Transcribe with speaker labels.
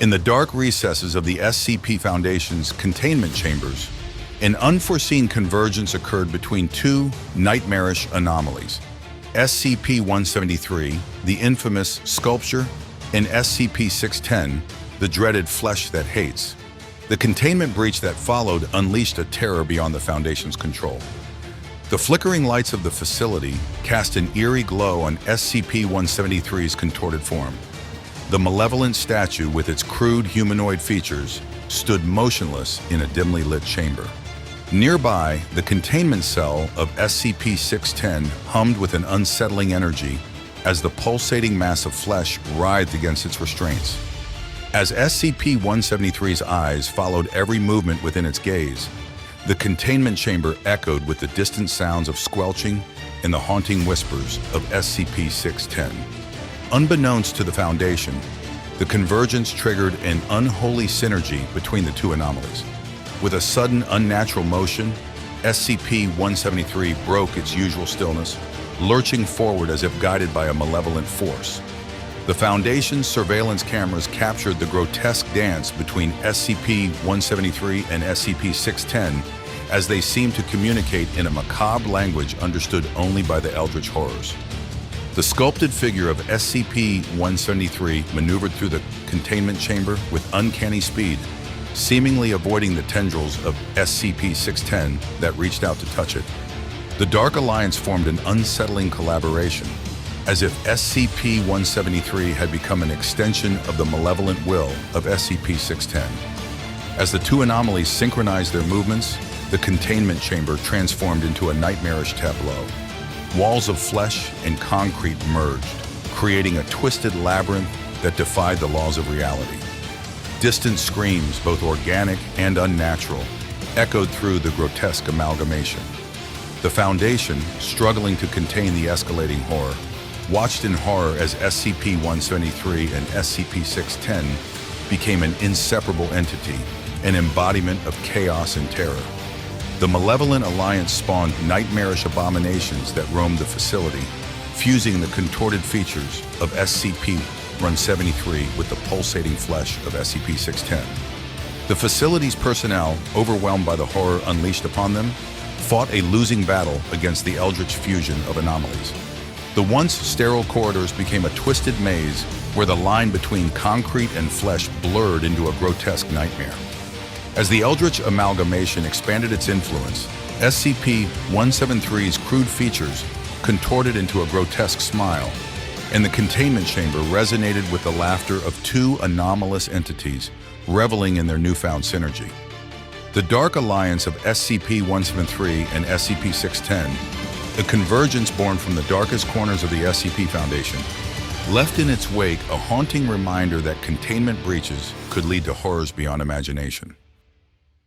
Speaker 1: In the dark recesses of the SCP Foundation's containment chambers, an unforeseen convergence occurred between two nightmarish anomalies: SCP-173, the infamous sculpture, and SCP-610, the dreaded flesh that hates. The containment breach that followed unleashed a terror beyond the Foundation's control. The flickering lights of the facility cast an eerie glow on SCP-173's contorted form. The malevolent statue, with its crude humanoid features, stood motionless in a dimly lit chamber. Nearby, the containment cell of SCP-610 hummed with an unsettling energy as the pulsating mass of flesh writhed against its restraints. As SCP-173's eyes followed every movement within its gaze, the containment chamber echoed with the distant sounds of squelching and the haunting whispers of SCP-610. Unbeknownst to the Foundation, the convergence triggered an unholy synergy between the two anomalies. With a sudden, unnatural motion, SCP-173 broke its usual stillness, lurching forward as if guided by a malevolent force. The Foundation's surveillance cameras captured the grotesque dance between SCP-173 and SCP-610 as they seemed to communicate in a macabre language understood only by the Eldritch Horrors. The sculpted figure of SCP-173 maneuvered through the containment chamber with uncanny speed, seemingly avoiding the tendrils of SCP-610 that reached out to touch it. The Dark Alliance formed an unsettling collaboration, as if SCP-173 had become an extension of the malevolent will of SCP-610. As the two anomalies synchronized their movements, the containment chamber transformed into a nightmarish tableau. Walls of flesh and concrete merged, creating a twisted labyrinth that defied the laws of reality. Distant screams, both organic and unnatural, echoed through the grotesque amalgamation. The Foundation, struggling to contain the escalating horror, watched in horror as SCP-173 and SCP-610 became an inseparable entity, an embodiment of chaos and terror. The malevolent alliance spawned nightmarish abominations that roamed the facility, fusing the contorted features of SCP-173 with the pulsating flesh of SCP-610. The facility's personnel, overwhelmed by the horror unleashed upon them, fought a losing battle against the eldritch fusion of anomalies. The once sterile corridors became a twisted maze where the line between concrete and flesh blurred into a grotesque nightmare. As the eldritch amalgamation expanded its influence, SCP-173's crude features contorted into a grotesque smile, and the containment chamber resonated with the laughter of two anomalous entities reveling in their newfound synergy. The Dark Alliance of SCP-173 and SCP-610, a convergence born from the darkest corners of the SCP Foundation, left in its wake a haunting reminder that containment breaches could lead to horrors beyond imagination.